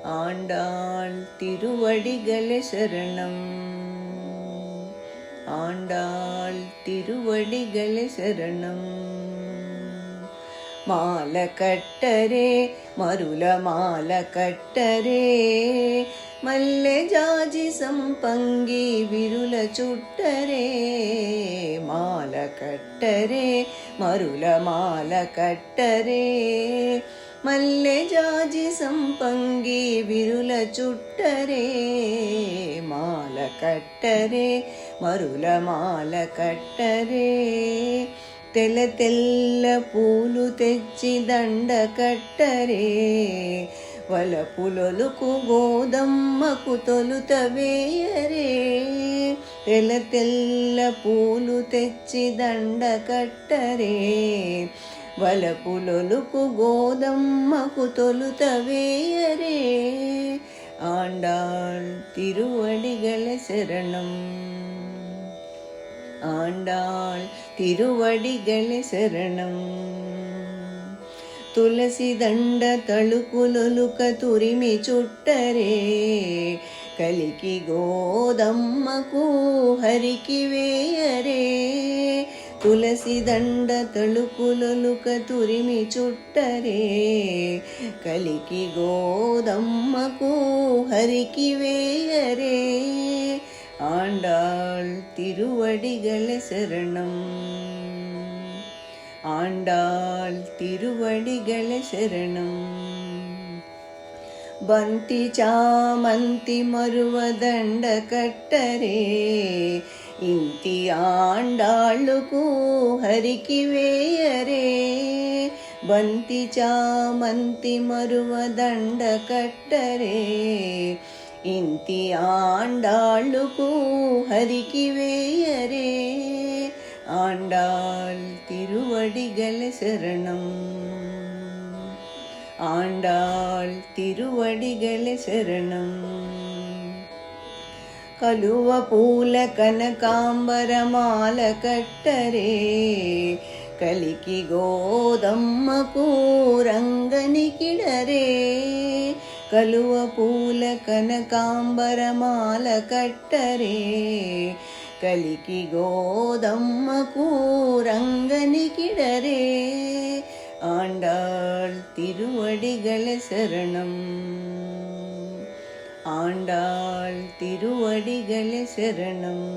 ஆண்டாள் திருவடிகளே சரணம். ஆண்டாள் திருவடிகளே சரணம். மால கட்டரே மருள மால கட்டரே మల్లె జాజి సంపంగి విరుల చుట్టరే మాల కట్టరే మరుల మాల కట్టరే మల్లె జాజి సంపంగి విరుల చుట్టరే మాల కట్టరే మరుల మాల కట్టరే తెల్ల తెల్ల పూలు తెచ్చి దండ కట్టరే వలపులొలుకు గోదమ్మకు తొలుత వేయరే తెల్ల తెల్ల పూలు తెచ్చి దండ కట్టరే వలపులొలుకు గోదమ్మకు తొలుత వేయరే ఆండాళ్ తిరువడిగళ శరణం. ஆண்டாள் திருவடிகளே சரணம். తులసి దండ తళుకులొలుక తురిమి చుట్టరే కలికి గోదమ్మకు హరికి వేయరే తులసి దండ తళుకులొలుక తురిమి చుట్టరే కలికి గోదమ్మకు హరికి వేయరే ஆண்டாள் திருவடிகளே சரணம். ஆண்டாள் திருவடிகளே சரணம். బంతి చామంతి మరువ దండ కట్టరే ఇంటి ఆండాళ్ళకు హరికి వేయరే బంతి చామంతి మరువ దండ కట్టరే ఇంటి ఆండాళ్ళకు హరికి వేయరే ஆண்டாள் திருவடிகளே சரணம். ஆண்டாள் திருவடிகளே சரணம். కలువ పూల కనకాంబరమాల కట్టరే కలికి గోదమ్మకు రంగనికిడరే కలువ పూల కనకాంబరమాల కట్టరే కలికి గోదమ్మకు రంగనికిడరే ஆண்டாள் திருவடிகளே சரணம். ஆண்டாள் திருவடிகளே சரணம்.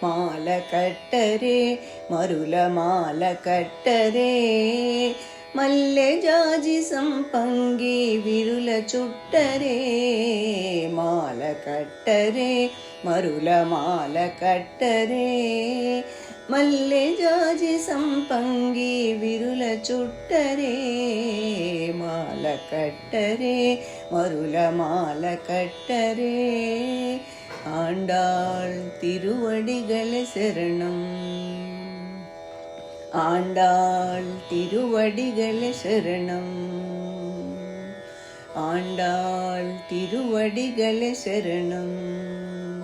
மால கட்டரே மருள மால கட்டரே మల్లె జాజి సంపంగి విరుల చుట్టరే మాల కట్టరే మరుల మాల కట్టరే మల్లె జాజి సంపంగి విరుల చుట్టరే మాల కట్టరే మరుల మాల కట్టరే ஆண்டாள் திருவடிகளே சரணம். ஆண்டாள் திருவடிகளே சரணம். ஆண்டாள் திருவடிகளே சரணம்.